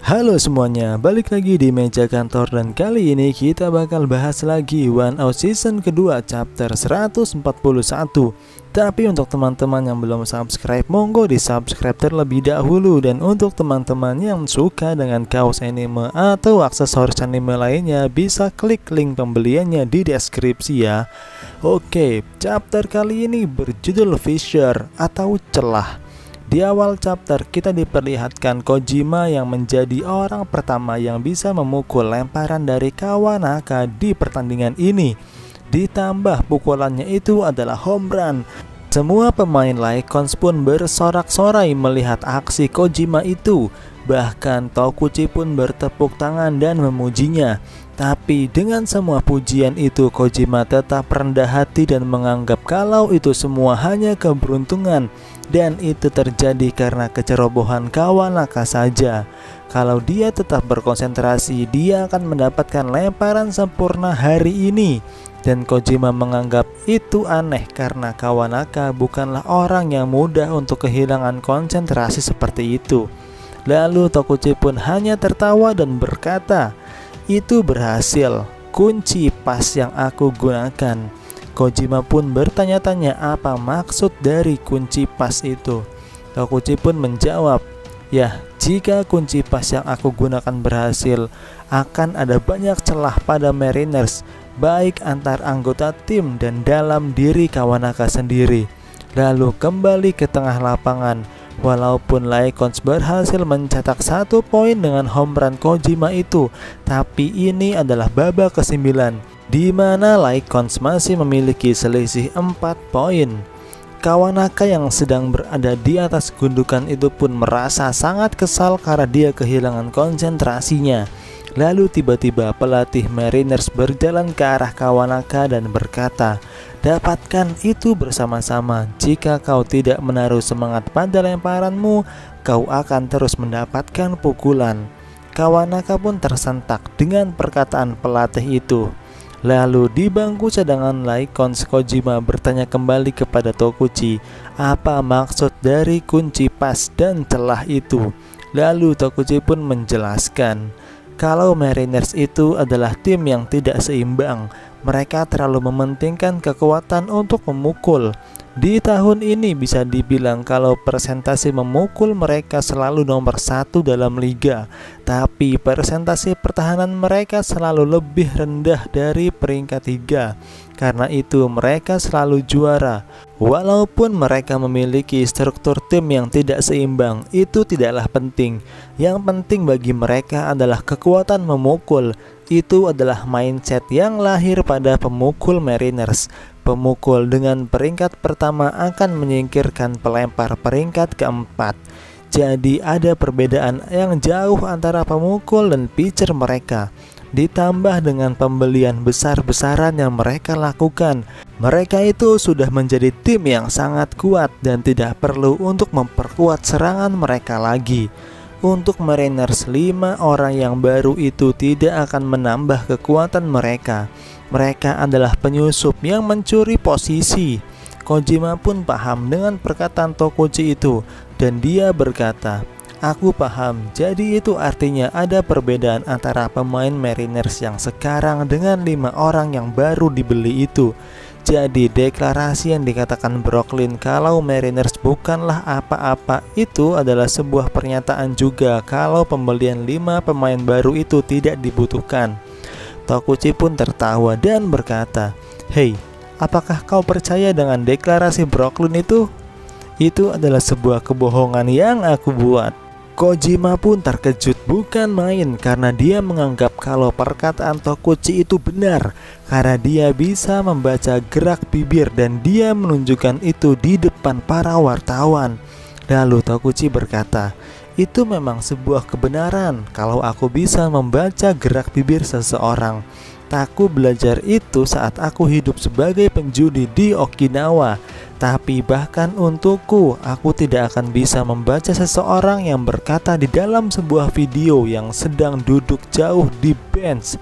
Halo semuanya, balik lagi di meja kantor dan kali ini kita bakal bahas lagi One Out Season kedua chapter 141. Tapi untuk teman-teman yang belum subscribe, monggo di subscribe terlebih dahulu. Dan untuk teman-teman yang suka dengan kaos anime atau aksesoris anime lainnya, bisa klik link pembeliannya di deskripsi ya. Oke, chapter kali ini berjudul Fissure atau celah. Di awal chapter kita diperlihatkan Kojima yang menjadi orang pertama yang bisa memukul lemparan dari Kawanaka di pertandingan ini. Ditambah pukulannya itu adalah home run. Semua pemain Lycons pun bersorak-sorai melihat aksi Kojima itu. Bahkan Tokuchi pun bertepuk tangan dan memujinya. Tapi dengan semua pujian itu, Kojima tetap rendah hati dan menganggap kalau itu semua hanya keberuntungan. Dan itu terjadi karena kecerobohan Kawanaka saja. Kalau dia tetap berkonsentrasi, dia akan mendapatkan lemparan sempurna hari ini. Dan Kojima menganggap itu aneh karena Kawanaka bukanlah orang yang mudah untuk kehilangan konsentrasi seperti itu. Lalu Tokuchi pun hanya tertawa dan berkata, "Itu berhasil, kunci pas yang aku gunakan." Kojima pun bertanya-tanya apa maksud dari kunci pas itu. Tokuchi pun menjawab, "Ya, jika kunci pas yang aku gunakan berhasil, akan ada banyak celah pada Mariners, baik antar anggota tim dan dalam diri Kawanaka sendiri." Lalu kembali ke tengah lapangan. Walaupun Lycons berhasil mencetak 1 poin dengan home run Kojima itu, tapi ini adalah babak ke-9 di mana Lycons masih memiliki selisih 4 poin. Kawanaka yang sedang berada di atas gundukan itu pun merasa sangat kesal karena dia kehilangan konsentrasinya. Lalu tiba-tiba pelatih Mariners berjalan ke arah Kawanaka dan berkata, "Dapatkan itu bersama-sama. Jika kau tidak menaruh semangat pada lemparanmu, kau akan terus mendapatkan pukulan." Kawanaka pun tersentak dengan perkataan pelatih itu. Lalu di bangku cadangan Lycons, Kojima bertanya kembali kepada Tokuchi, apa maksud dari kunci pas dan celah itu. Lalu Tokuchi pun menjelaskan, kalau Mariners itu adalah tim yang tidak seimbang. Mereka terlalu mementingkan kekuatan untuk memukul. Di tahun ini bisa dibilang kalau persentase memukul mereka selalu nomor 1 dalam liga. Tapi persentase pertahanan mereka selalu lebih rendah dari peringkat 3. Karena itu mereka selalu juara. Walaupun mereka memiliki struktur tim yang tidak seimbang, itu tidaklah penting. Yang penting bagi mereka adalah kekuatan memukul. Itu adalah mindset yang lahir pada pemukul Mariners. Pemukul dengan peringkat pertama akan menyingkirkan pelempar peringkat keempat. Jadi ada perbedaan yang jauh antara pemukul dan pitcher mereka. Ditambah dengan pembelian besar-besaran yang mereka lakukan, mereka itu sudah menjadi tim yang sangat kuat dan tidak perlu untuk memperkuat serangan mereka lagi. Untuk Mariners, 5 orang yang baru itu tidak akan menambah kekuatan mereka. Mereka adalah penyusup yang mencuri posisi. Kojima pun paham dengan perkataan Tokuchi itu dan dia berkata, "Aku paham, jadi itu artinya ada perbedaan antara pemain Mariners yang sekarang dengan 5 orang yang baru dibeli itu." Jadi deklarasi yang dikatakan Brooklyn kalau Mariners bukanlah apa-apa itu adalah sebuah pernyataan juga kalau pembelian 5 pemain baru itu tidak dibutuhkan. Tokuchi pun tertawa dan berkata, "Hei, apakah kau percaya dengan deklarasi Brooklyn itu? Itu adalah sebuah kebohongan yang aku buat." Kojima pun terkejut bukan main karena dia menganggap kalau perkataan Tokuchi itu benar karena dia bisa membaca gerak bibir dan dia menunjukkan itu di depan para wartawan. Lalu Tokuchi berkata, "Itu memang sebuah kebenaran kalau aku bisa membaca gerak bibir seseorang. Aku belajar itu saat aku hidup sebagai penjudi di Okinawa. Tapi bahkan untukku, aku tidak akan bisa membaca seseorang yang berkata di dalam sebuah video yang sedang duduk jauh di bench.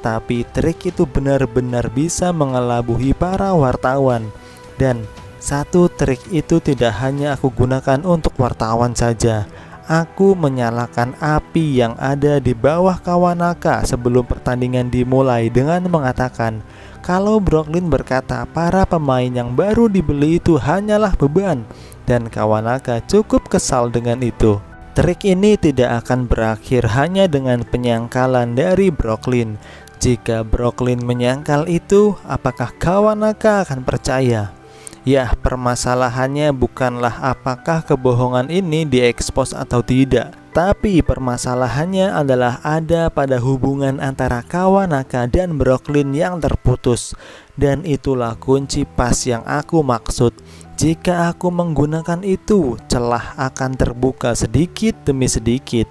Tapi trik itu benar-benar bisa mengelabuhi para wartawan. Dan satu trik itu tidak hanya aku gunakan untuk wartawan saja. aku menyalakan api yang ada di bawah Kawanaka sebelum pertandingan dimulai dengan mengatakan kalau Brooklyn berkata para pemain yang baru dibeli itu hanyalah beban, dan Kawanaka cukup kesal dengan itu. Trik ini tidak akan berakhir hanya dengan penyangkalan dari Brooklyn. Jika Brooklyn menyangkal itu, apakah Kawanaka akan percaya? Ya, permasalahannya bukanlah apakah kebohongan ini diekspos atau tidak, tapi permasalahannya adalah ada pada hubungan antara Kawanaka dan Brooklyn yang terputus. Dan itulah kunci pas yang aku maksud. Jika aku menggunakan itu, celah akan terbuka sedikit demi sedikit.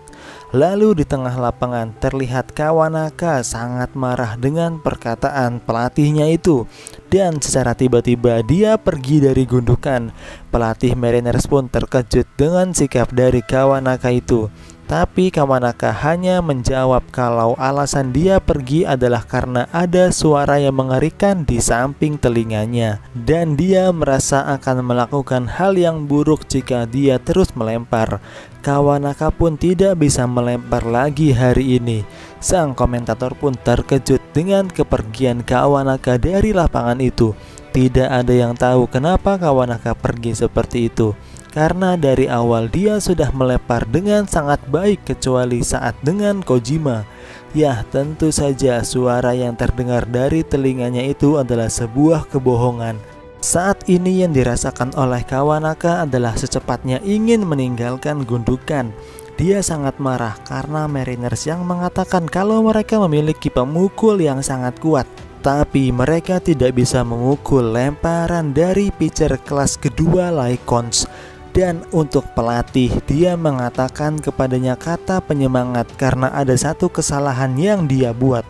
Lalu di tengah lapangan terlihat Kawanaka sangat marah dengan perkataan pelatihnya itu, dan secara tiba-tiba dia pergi dari gundukan. Pelatih Mariners pun terkejut dengan sikap dari Kawanaka itu. Tapi Kawanaka hanya menjawab kalau alasan dia pergi adalah karena ada suara yang mengerikan di samping telinganya, dan dia merasa akan melakukan hal yang buruk jika dia terus melempar. Kawanaka pun tidak bisa melempar lagi hari ini. Sang komentator pun terkejut dengan kepergian Kawanaka dari lapangan itu. Tidak ada yang tahu kenapa Kawanaka pergi seperti itu, karena dari awal dia sudah melempar dengan sangat baik kecuali saat dengan Kojima. Ya, tentu saja suara yang terdengar dari telinganya itu adalah sebuah kebohongan. Saat ini yang dirasakan oleh Kawanaka adalah secepatnya ingin meninggalkan gundukan. Dia sangat marah karena Mariners yang mengatakan kalau mereka memiliki pemukul yang sangat kuat, tapi mereka tidak bisa memukul lemparan dari pitcher kelas kedua Lycons. Dan untuk pelatih, dia mengatakan kepadanya kata penyemangat karena ada satu kesalahan yang dia buat.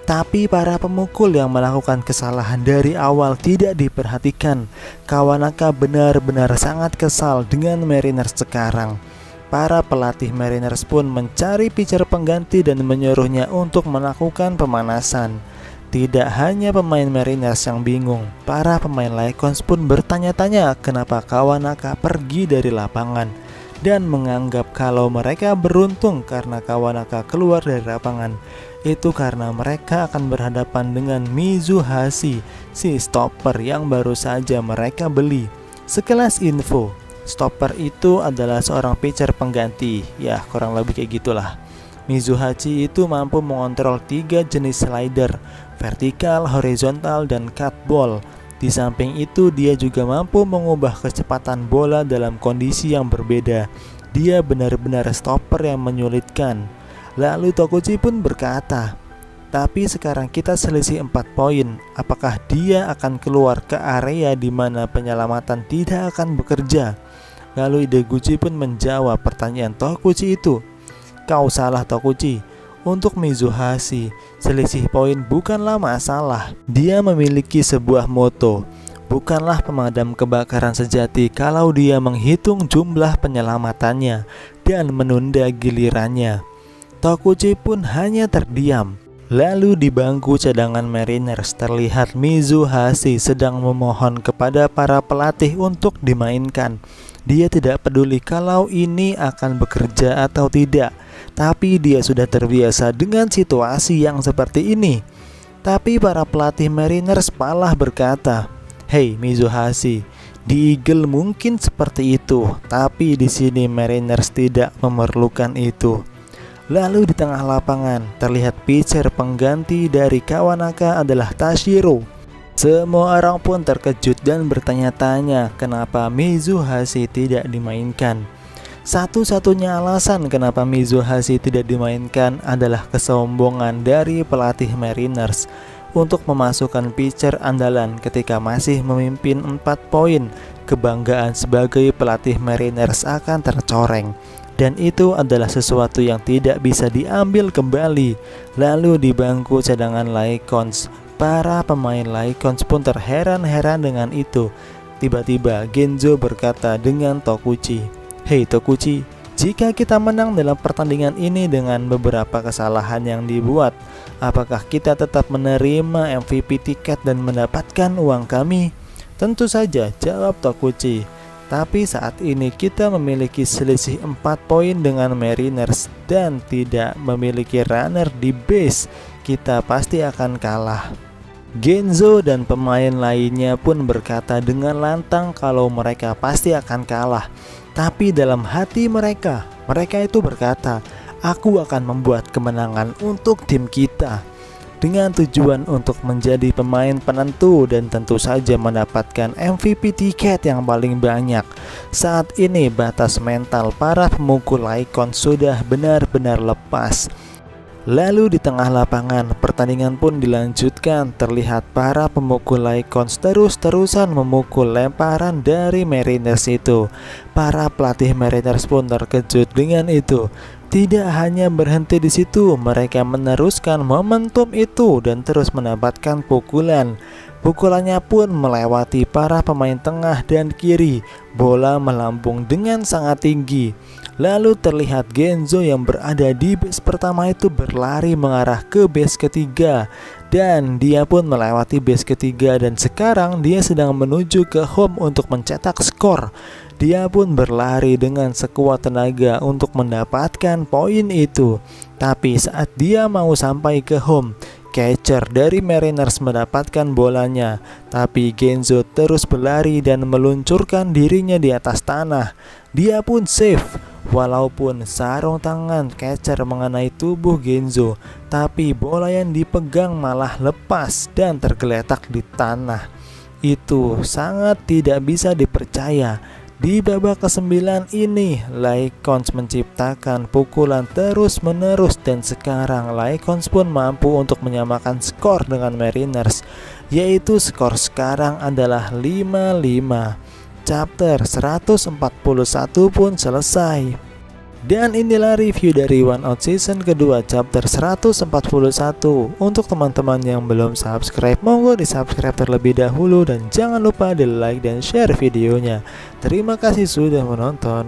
Tapi para pemukul yang melakukan kesalahan dari awal tidak diperhatikan. Kawanaka benar-benar sangat kesal dengan Mariners sekarang. Para pelatih Mariners pun mencari pitcher pengganti dan menyuruhnya untuk melakukan pemanasan. Tidak hanya pemain Mariners yang bingung, para pemain Lycons pun bertanya-tanya kenapa Kawanaka pergi dari lapangan, dan menganggap kalau mereka beruntung karena Kawanaka keluar dari lapangan. Itu karena mereka akan berhadapan dengan Mizuhashi, si stopper yang baru saja mereka beli. Sekelas info, stopper itu adalah seorang pitcher pengganti, ya kurang lebih kayak gitulah. Mizuhashi itu mampu mengontrol 3 jenis slider, vertikal, horizontal, dan cut ball. Di samping itu dia juga mampu mengubah kecepatan bola dalam kondisi yang berbeda. Dia benar-benar stopper yang menyulitkan. Lalu Tokuchi pun berkata, tapi sekarang kita selisih 4 poin. Apakah dia akan keluar ke area di mana penyelamatan tidak akan bekerja? Lalu Ideguchi pun menjawab pertanyaan Tokuchi itu. Kau salah Tokuchi. Untuk Mizuhashi, selisih poin bukanlah masalah. Dia memiliki sebuah moto, bukanlah pemadam kebakaran sejati kalau dia menghitung jumlah penyelamatannya dan menunda gilirannya. Tokuchi pun hanya terdiam. Lalu di bangku cadangan Mariners terlihat Mizuhashi sedang memohon kepada para pelatih untuk dimainkan. Dia tidak peduli kalau ini akan bekerja atau tidak, tapi dia sudah terbiasa dengan situasi yang seperti ini. Tapi para pelatih Mariners malah berkata, "Hei Mizuhashi, di Eagle mungkin seperti itu, tapi di sini Mariners tidak memerlukan itu." Lalu di tengah lapangan terlihat pitcher pengganti dari Kawanaka adalah Tashiro. Semua orang pun terkejut dan bertanya-tanya kenapa Mizuhashi tidak dimainkan. Satu-satunya alasan kenapa Mizuhashi tidak dimainkan adalah kesombongan dari pelatih Mariners untuk memasukkan pitcher andalan ketika masih memimpin 4 poin. Kebanggaan sebagai pelatih Mariners akan tercoreng, dan itu adalah sesuatu yang tidak bisa diambil kembali. Lalu di bangku cadangan Lycons, para pemain Lycons pun terheran-heran dengan itu. Tiba-tiba Genzo berkata dengan Tokuchi, "Hei Tokuchi, jika kita menang dalam pertandingan ini dengan beberapa kesalahan yang dibuat, apakah kita tetap menerima MVP tiket dan mendapatkan uang kami?" "Tentu saja," jawab Tokuchi. Tapi saat ini kita memiliki selisih 4 poin dengan Mariners dan tidak memiliki runner di base, kita pasti akan kalah. Genzo dan pemain lainnya pun berkata dengan lantang kalau mereka pasti akan kalah. Tapi dalam hati mereka itu berkata, aku akan membuat kemenangan untuk tim kita, dengan tujuan untuk menjadi pemain penentu dan tentu saja mendapatkan MVP tiket yang paling banyak. Saat ini batas mental para pemukul Icon sudah benar-benar lepas. Lalu di tengah lapangan pertandingan pun dilanjutkan. Terlihat para pemukul Icons terus-terusan memukul lemparan dari Mariners itu. Para pelatih Mariners pun terkejut dengan itu. Tidak hanya berhenti di situ, mereka meneruskan momentum itu dan terus mendapatkan pukulan. Pukulannya pun melewati para pemain tengah dan kiri. Bola melambung dengan sangat tinggi. Lalu terlihat Genzo yang berada di base pertama itu berlari mengarah ke base ketiga, dan dia pun melewati base ketiga dan sekarang dia sedang menuju ke home untuk mencetak skor. Dia pun berlari dengan sekuat tenaga untuk mendapatkan poin itu. Tapi saat dia mau sampai ke home, catcher dari Mariners mendapatkan bolanya, tapi Genzo terus berlari dan meluncurkan dirinya di atas tanah. Dia pun safe, walaupun sarung tangan catcher mengenai tubuh Genzo, tapi bola yang dipegang malah lepas dan tergeletak di tanah. Itu sangat tidak bisa dipercaya. Di babak ke-9 ini, Lycons menciptakan pukulan terus-menerus dan sekarang Lycons pun mampu untuk menyamakan skor dengan Mariners, yaitu skor sekarang adalah 5-5. Chapter 141 pun selesai. Dan inilah review dari One Out Season kedua chapter 141. Untuk teman-teman yang belum subscribe, monggo di subscribe terlebih dahulu dan jangan lupa di like dan share videonya. Terima kasih sudah menonton.